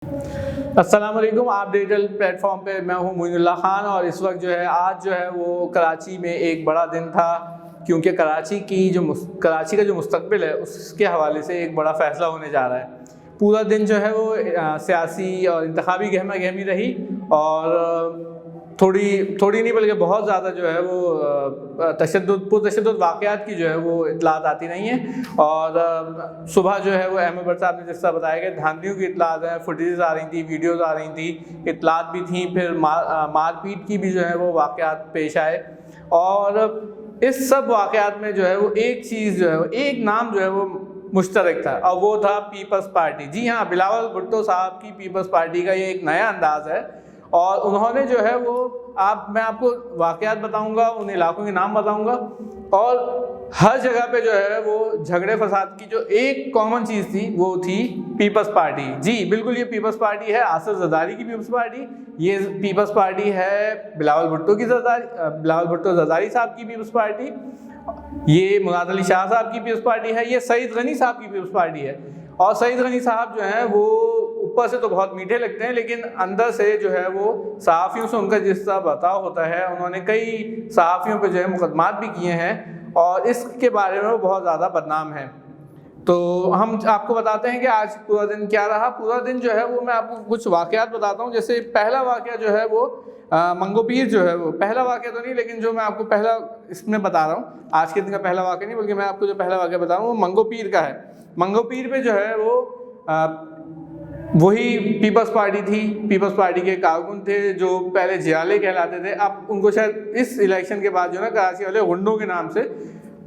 अस्सलाम वालेकुम। आप डिजिटल प्लेटफॉर्म पे मैं हूं मोइनुल्लाह खान और इस वक्त आज वो कराची में एक बड़ा दिन था, क्योंकि कराची का जो मुस्तकबिल है उसके हवाले से एक बड़ा फ़ैसला होने जा रहा है। पूरा दिन वो सियासी और इंतखाबी गहमा गहमी रही और थोड़ी नहीं बल्कि बहुत ज़्यादा वो पुरतशद्दुद वाक़यात की वो इतलात आती नहीं है। और सुबह वो अहमद भट्ट साहब ने जिस तरह बताया कि धांधलियों की इतलात हैं, फुटेजेस आ रही थी, वीडियोज़ आ रही थी, इतलात भी थी, फिर मारपीट की भी वो वाक़यात पेश आए। और इस सब वाक़यात में वो एक चीज़ एक नाम वो मुश्तरक था और वो था पीपल्स पार्टी। जी हाँ, बिलावल भुट्टो साहब की पीपल्स पार्टी का ये एक नया अंदाज़ है और उन्होंने मैं आपको वाक़यात बताऊंगा, उन इलाकों के नाम बताऊंगा और हर जगह पे वो झगड़े फसाद की जो एक कॉमन चीज़ थी वो थी पीपल्स पार्टी। जी बिल्कुल, ये पीपल्स पार्टी है आसिफ जरदारी की पीपल्स पार्टी, ये पीपल्स पार्टी है बिलावल भुट्टो जरदारी साहब की पीपल्स पार्टी, ये मुराद अली शाह साहब की पीपल्स पार्टी है, ये सईद गनी साहब की पीपल्स पार्टी है। और सईद गनी साहब वो ऊपर से तो बहुत मीठे लगते हैं, लेकिन अंदर से वो सहाफ़ियों से उनका जिस तरह बर्ताव होता है, उन्होंने कई सहाफ़ियों पे मुकदमात भी किए हैं और इसके बारे में वो बहुत ज़्यादा बदनाम है। तो हम आपको बताते हैं कि आज पूरा दिन क्या रहा। पूरा दिन वो मैं आपको कुछ वाक़यात बताता हूँ। जैसे पहला वाक़या वो मंगो पीर वो पहला वाक़या तो नहीं, लेकिन जो मैं आपको पहला इसमें बता रहा हूँ, आज के दिन का पहला वाक़या नहीं बल्कि मैं आपको जो पहला वाक़या बता रहा हूँ वो मंगो पीर का है। मंगो पीर पे वो वही पीपल्स पार्टी थी, पीपल्स पार्टी के कारकुन थे जो पहले जियाले कहलाते थे। अब उनको शायद इस इलेक्शन के बाद कराची वाले गुंडों के नाम से,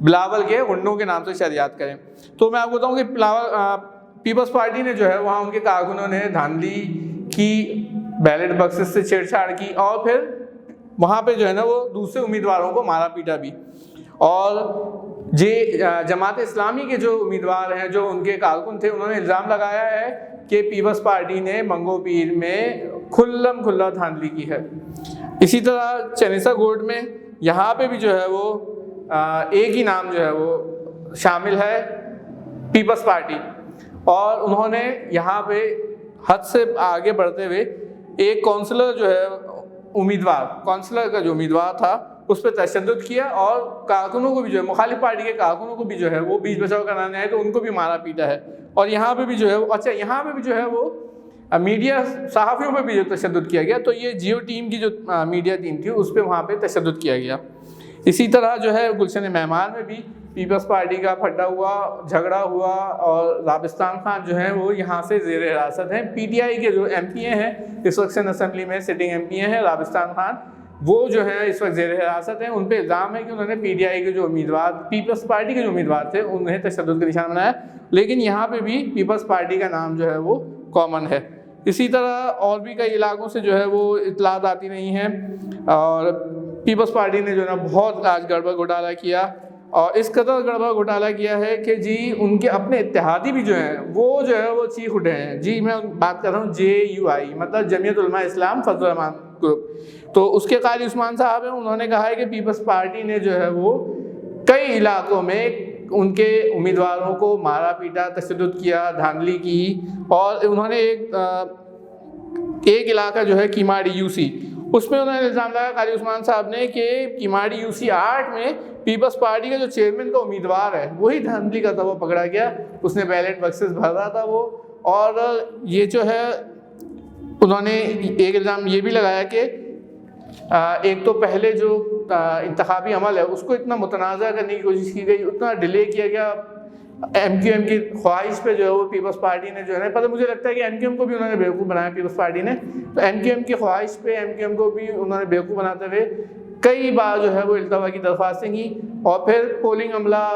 बिलावल के गुंडों के नाम से शायद याद करें। तो मैं आपको बताऊँ कि पीपल्स पार्टी ने वहाँ उनके कारकुनों ने धांधली की, बैलेट बक्सेस से छेड़छाड़ की और फिर वहाँ पे वो दूसरे उम्मीदवारों को मारा पीटा भी। और जमात इस्लामी के जो उम्मीदवार हैं, जो उनके कारकुन थे, उन्होंने इल्ज़ाम लगाया है कि पीपल्स पार्टी ने मंगो पीर में खुल्लम खुल्ला धांधली की है। इसी तरह चनेसा गोड में यहाँ पे भी वो एक ही नाम वो शामिल है, पीपल्स पार्टी। और उन्होंने यहाँ पे हद से आगे बढ़ते हुए एक काउंसलर काउंसलर का जो उम्मीदवार था उस पर तशद्दुद किया और कारकुनों को भी मुखालिफ पार्टी के कारकुनों को भी वो बीच बचाव कराने आए तो उनको भी मारा पीटा है। और यहाँ पे भी अच्छा यहाँ पे भी वो मीडिया सहाफ़ियों पे भी तशद्दुद किया गया। तो ये जियो टीम की जो मीडिया टीम थी उस पर वहाँ पे तशद्दुद किया गया। इसी तरह गुलशन मेहमान में भी पीपल्स पार्टी का फड्डा हुआ, झगड़ा हुआ और राबिस्तान खान वो यहाँ से ज़ेर हिरासत हैं। PTI के जो MPA हैं इस वक्त सेनेट असेंबली में सिटिंग MPA हैं राबिस्तान खान, वो इस वक्त ज़ेर हिरासत हैं। उन पर इल्ज़ाम है कि उन्होंने PTI के जो उम्मीदवार, पीपल्स पार्टी के जो उम्मीदवार थे, उन्हें तशद्दुद का निशान बनाया। लेकिन यहाँ पे भी पीपल्स पार्टी का नाम वो कॉमन है। इसी तरह और भी कई इलाकों से वो इतलात आती नहीं हैं और पीपल्स पार्टी ने बहुत आज गड़बड़ घोटाला किया और इस कदर गड़बड़ घोटाला किया है कि जी उनके अपने इत्तेहादी भी वो चीख उठे हैं। जी मैं बात कर रहा हूँ JUI, मतलब जमीयत उलमा इस्लाम फजल रहमान ग्रुप। तो उसके कारी उस्मान साहब हैं, उन्होंने कहा है कि पीपल्स पार्टी ने वो कई इलाकों में उनके उम्मीदवारों को मारा पीटा, तशद्दुद किया, धांधली की। और उन्होंने एक इलाका कीमाड़ी UC, उसमें उन्होंने इल्ज़ाम लगाया कारी उस्मान साहब ने कि कीमाड़ी UC 8 में पीपल्स पार्टी का जो चेयरमैन का उम्मीदवार है वही धांधली का था, वो पकड़ा गया, उसने बैलेट बक्सेस भर रहा था वो। और ये उन्होंने एक इल्ज़ाम ये भी लगाया कि एक तो पहले जो इंतखाबी अमल है उसको इतना मुतनाज़ा करने की कोशिश की गई, उतना डिले किया गया। MQM की ख्वाहिश पे वो पीपल्स पार्टी ने पता मुझे लगता है कि MQM को भी उन्होंने बेवकूफ़ बनाया पीपल्स पार्टी ने। तो MQM की ख्वाहिश पे MQM को भी उन्होंने बेवकूफ़ बनाते हुए कई बार वो इल्तवा की दरख्वास्तें की और फिर पोलिंग अमला,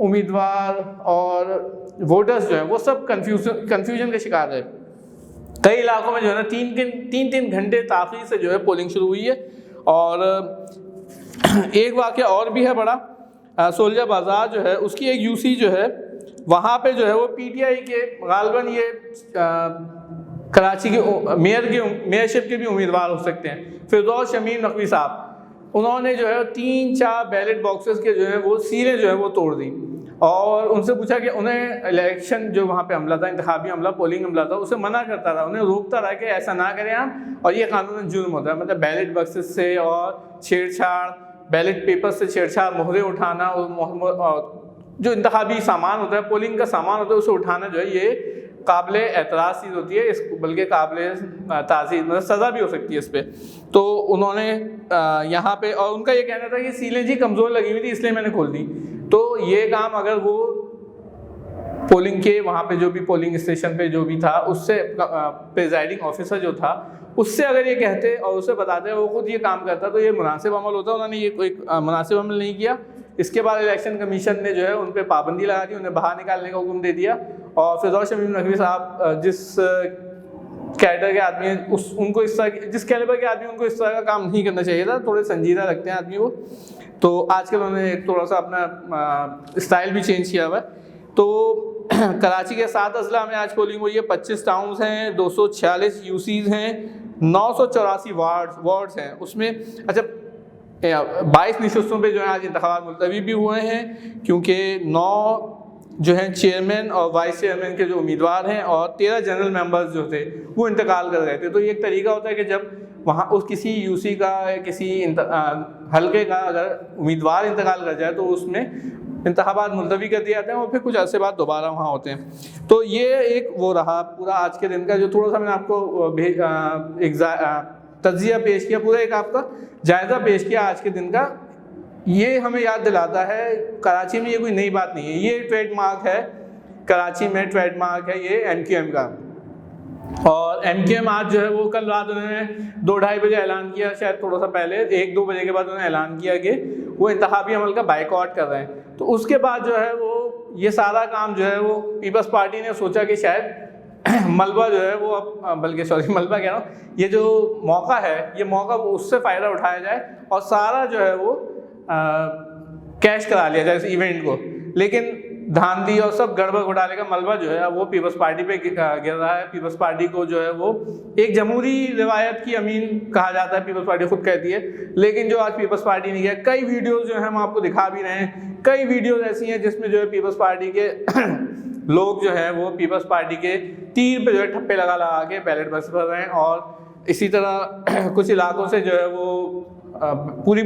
उम्मीदवार और वोटर्स वो सब कन्फ्यूजन के शिकार है। कई इलाकों में तीन घंटे ताख़ीर से पोलिंग शुरू हुई है। और एक वाक़या और भी है बड़ा, सोल्जर बाज़ार उसकी एक UC वहाँ पे वो PTI के गालबन ये कराची के मेयरशिप के भी उम्मीदवार हो सकते हैं, फिरदौस शमीम नकवी साहब, उन्होंने 3-4 बैलेट बॉक्सेस के वो सीलें वो तोड़ दी और उनसे पूछा कि उन्हें इलेक्शन जो वहाँ पे हमला था, इंतखाबी हमला, पोलिंग हमला था, उसे मना करता रहा, उन्हें रोकता रहा कि ऐसा ना करें आप, और ये कानूनन जुर्म होता है। मतलब बैलेट बक्सेस से और छेड़छाड़, बैलेट पेपर से छेड़छाड़, मोहरे उठाना और जो इंतखाबी सामान होता है, पोलिंग का सामान होता है, उसे उठाना जो है ये काबिल एतराज़ चीज़ होती है, इस बल्कि काबिल ताज़ीर, मतलब सज़ा भी हो सकती है इस पर। तो उन्होंने यहाँ पे, और उनका ये कहना था कि सीलें जी कमज़ोर लगी हुई थी इसलिए मैंने खोल दी। तो ये काम अगर वो पोलिंग के वहाँ पे जो भी पोलिंग स्टेशन पे जो भी था उससे प्रिजाइडिंग ऑफिसर जो था उससे अगर ये कहते और उसे बताते वो खुद ये काम करता तो ये मुनासिब अमल होता। उन्होंने ये कोई मुनासिब अमल नहीं किया। इसके बाद इलेक्शन कमीशन ने जो है उन पर पाबंदी लगा दी, उन्हें बाहर निकालने का हुक्म दे दिया। और फिरदौस शमीम नकवी साहब जिस कैडर के आदमी हैं उनको इस तरह, जिस कैलिबर के आदमी उनको इस तरह का काम नहीं करना चाहिए था, थोड़े संजीदा रखते हैं आदमी वो। तो आजकल उन्होंने थोड़ा सा अपना स्टाइल भी चेंज किया हुआ है। तो कराची के 7 अजला में आज पोलिंग हुई है, 25 टाउन्स हैं, 246 यूसीज हैं, 984 वार्ड्स हैं। उसमें अच्छा 22 नशस्तों पे जो है आज इंतखाबात मुलतवी भी हुए हैं, क्योंकि 9 जो हैं चेयरमैन और वाइस चेयरमैन के जो उम्मीदवार हैं और 13 जनरल मेंबर्स जो थे वो इंतकाल कर गए थे। तो ये एक तरीका होता है कि जब वहाँ उस किसी यूसी का या किसी हल्के का अगर उम्मीदवार इंतकाल कर जाए तो उसमें इंतखाबात मुलतवी कर दिए जाते हैं और फिर कुछ अर्से बाद दोबारा वहाँ होते हैं। तो ये एक वो रहा पूरा आज के दिन का, जो थोड़ा सा मैंने आपको तज्जिया पेश किया, पूरा एक आपका जायज़ा पेश किया आज के दिन का। ये हमें याद दिलाता है कराची में ये कोई नई बात नहीं है, ये ट्रेडमार्क है कराची में, ट्रेडमार्क है ये MQM का। और MQM आज जो है वो कल रात उन्होंने 2-2:30 बजे ऐलान किया, शायद थोड़ा सा पहले 1-2 बजे के बाद उन्होंने ऐलान किया कि वो इंतखाबी अमल का बाइकआउट कर रहे हैं। तो उसके बाद जो है वो ये सारा काम जो है वो पीपल्स पार्टी ने सोचा कि शायद मलबा जो है वो अब बल्कि मलबा कह रहा हूँ, ये जो मौका है ये मौका उससे फ़ायदा उठाया जाए और सारा जो है वो कैश करा लिया जाए इस इवेंट को। लेकिन धांधली और सब गड़बड़ घोटाले का मलबा जो है वो पीपल्स पार्टी पे गिर रहा है। पीपल्स पार्टी को जो है वो एक जमहूरी रिवायत की अमीन कहा जाता है, पीपल्स पार्टी खुद कहती है। लेकिन जो आज पीपल्स पार्टी ने किया, कई वीडियोस जो है हम आपको दिखा भी रहे हैं, कई वीडियोस ऐसी हैं जिसमें जो है पीपल्स पार्टी के लोग जो हैं वो पीपल्स पार्टी के तीर पे जो है ठप्पे लगा लगा के बैलेट बक्स भर रहे हैं। और इसी तरह कुछ इलाकों से जो है वो पूरी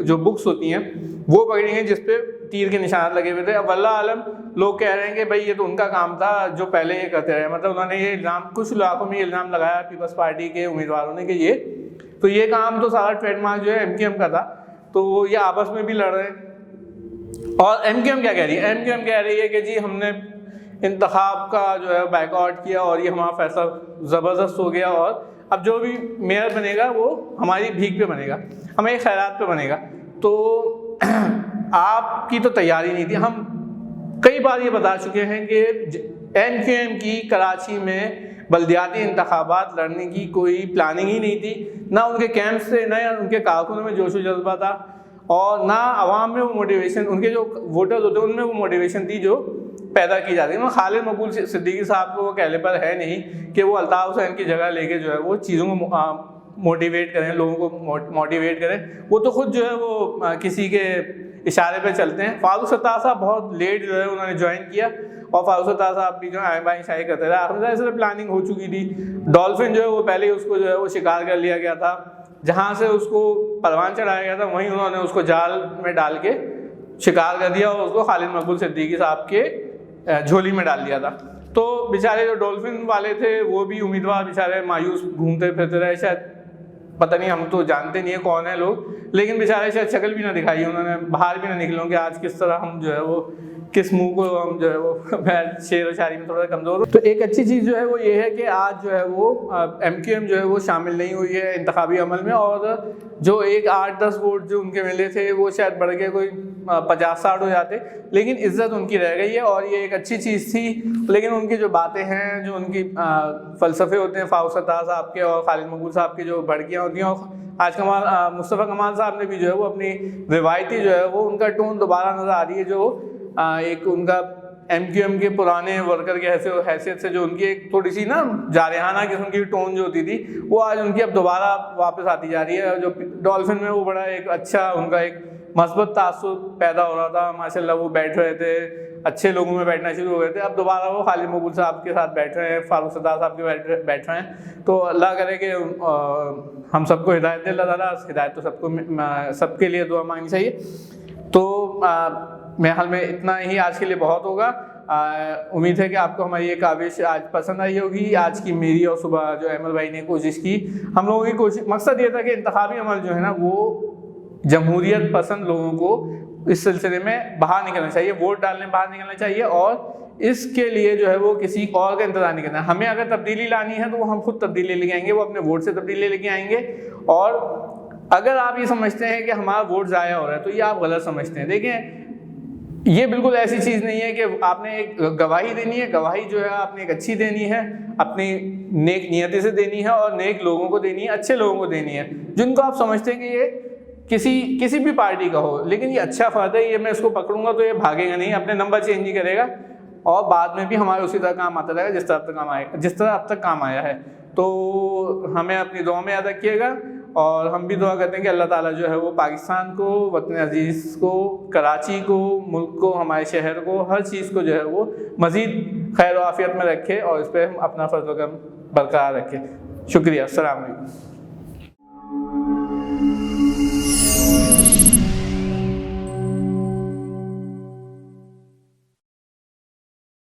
जो बुक्स होती हैं वो पकड़ी हैं जिस पे तीर के निशान लगे हुए थे। अब अल्लाह आलम लोग कह रहे हैं कि भाई ये तो उनका काम था जो पहले ये करते रहे, मतलब उन्होंने ये इल्ज़ाम कुछ इलाकों में इल्ज़ाम लगाया पीपल्स पार्टी के उम्मीदवारों ने कि ये काम तो सारा ट्रेडमार्क जो है MQM का था, तो ये आपस में भी लड़ रहे हैं। और MQM क्या कह रही है? MQM कह रही है कि जी हमने इंतखाब का जो है बाइकआउट किया और ये हमारा फैसला ज़बरदस्त हो गया और अब जो भी मेयर बनेगा वो हमारी भीख पे बनेगा, हमारी खैरात पे बनेगा। तो आपकी तो तैयारी नहीं थी। हम कई बार ये बता चुके हैं कि MQM की कराची में बल्दियाती इंतखाबात लड़ने की कोई प्लानिंग ही नहीं थी, ना उनके कैंप से, ना उनके कारकुनों में जोश व जज्बा था और ना आवाम में वो मोटिवेशन, उनके जो वोटर्स होते हैं उनमें वो मोटिवेशन थी जो पैदा की जाती है। खालिद मकबूल सिद्दीकी साहब को वो कैलिबर है नहीं कि वो अल्ताफ़ हुसैन की जगह लेके जो है वो चीज़ों को मोटिवेट करें, लोगों को मोटिवेट करें। वो तो खुद जो है वो किसी के इशारे पे चलते हैं। फारूक सत्तार साहब बहुत लेट जो है उन्होंने ज्वाइन किया और फारूक सत्तार साहब भी जो है बाई शाही करते रहे। आखिर ऐसे प्लानिंग हो चुकी थी। डॉल्फिन जो है वो पहले ही उसको जो है वो शिकार कर लिया गया था, जहाँ से उसको परवान चढ़ाया गया था वहीं उन्होंने उसको जाल में डाल के शिकार कर दिया और उसको खालिद मकबूल सिद्दीकी साहब के झोली में डाल दिया था। तो बेचारे जो डॉल्फिन वाले थे वो भी उम्मीदवार बेचारे मायूस घूमते फिरते रहे। शायद पता नहीं, हम तो जानते नहीं है कौन है लोग, लेकिन बेचारे शायद शक्ल भी ना दिखाई, उन्होंने बाहर भी ना निकलों कि आज किस तरह हम जो है वो किस मुंह को हम जो है वो मैं शेर व शायरी में थोड़ा कमज़ोर हूँ। तो एक अच्छी चीज़ जो है वो ये है कि आज जो है वो MQM जो है वो शामिल नहीं हुई है इंतखाबी अमल में और जो एक 8-10 वोट जो उनके मिले थे वो शायद बढ़ के कोई 50-60 हो जाते, लेकिन इज्जत उनकी रह गई है और ये एक अच्छी चीज़ थी। लेकिन उनकी जो बातें हैं, जो उनकी फ़लसफ़े होते हैं फारूक सत्तार साहब के और खालिद मकबूल साहब की जो भड़कियाँ होती हैं, और आज मुस्तफ़ा कमाल साहब ने भी जो है वो अपनी रिवायती जो है वो उनका टोन दोबारा नज़र आ रही है। जो एक उनका MQM के पुराने वर्कर के हैसियत से जो उनकी एक थोड़ी सी ना जारहाना किस्म की टोन जो होती थी वो आज उनकी अब दोबारा वापस आती जा रही है। जो डॉल्फिन में वो बड़ा एक अच्छा उनका एक मस्बत तासुर पैदा हो रहा था, माशाल्लाह वो बैठ रहे थे, अच्छे लोगों में बैठना शुरू हो गए थे। अब दोबारा वो खालिद मकबूल साहब के साथ बैठ रहे हैं, फारूक सत्तार साहब के बैठ रहे हैं। तो अल्लाह करे कि हम सबको हिदायत दे अल्लाह ताला, हिदायत तो सबके लिए दुआ मांगनी चाहिए। तो मेरे हाल में इतना ही आज के लिए बहुत होगा। उम्मीद है कि आपको हमारी ये काविश आज पसंद आई होगी। आज की मेरी और सुबह जो अहमद भाई ने कोशिश की, हम लोगों की कोशिश मकसद ये था कि इंतखाबी अमल जो है ना वो जमहूरियत पसंद लोगों को इस सिलसिले में बाहर निकलना चाहिए, वोट डालने बाहर निकलना चाहिए, और इसके लिए जो है वो किसी और का इंतजार नहीं करना। हमें अगर तब्दीली लानी है तो वो हम खुद तब्दीली लेके आएंगे, वो अपने वोट से तब्दीली लेके आएंगे। और अगर आप ये समझते हैं कि हमारा वोट ज़ाया हो रहा है तो ये आप गलत समझते हैं। देखें, ये बिल्कुल ऐसी चीज़ नहीं है कि आपने एक गवाही देनी है, गवाही जो है आपने एक अच्छी देनी है, अपनी नेक नियति से देनी है और नेक लोगों को देनी है, अच्छे लोगों को देनी है, जिनको आप समझते हैं कि ये किसी भी पार्टी का हो, लेकिन ये अच्छा फ़ायदा है, ये मैं इसको पकड़ूंगा तो ये भागेगा नहीं, अपने नंबर चेंज नहीं करेगा, और बाद में भी हमारे उसी तरह काम आता रहेगा जिस तरह अब तक काम आया है। तो हमें अपनी दुआ में याद रखिएगा, और हम भी दुआ करते हैं कि अल्लाह ताला जो है वो पाकिस्तान को, वतन अजीज़ को, कराची को, मुल्क को, हमारे शहर को, हर चीज़ को जो है वो मज़ीद खैर आफियत में रखे और इस पर हम अपना फर्ज़ व करम बरकरार रखें। शुक्रिया। अस्सलाम वालेकुम।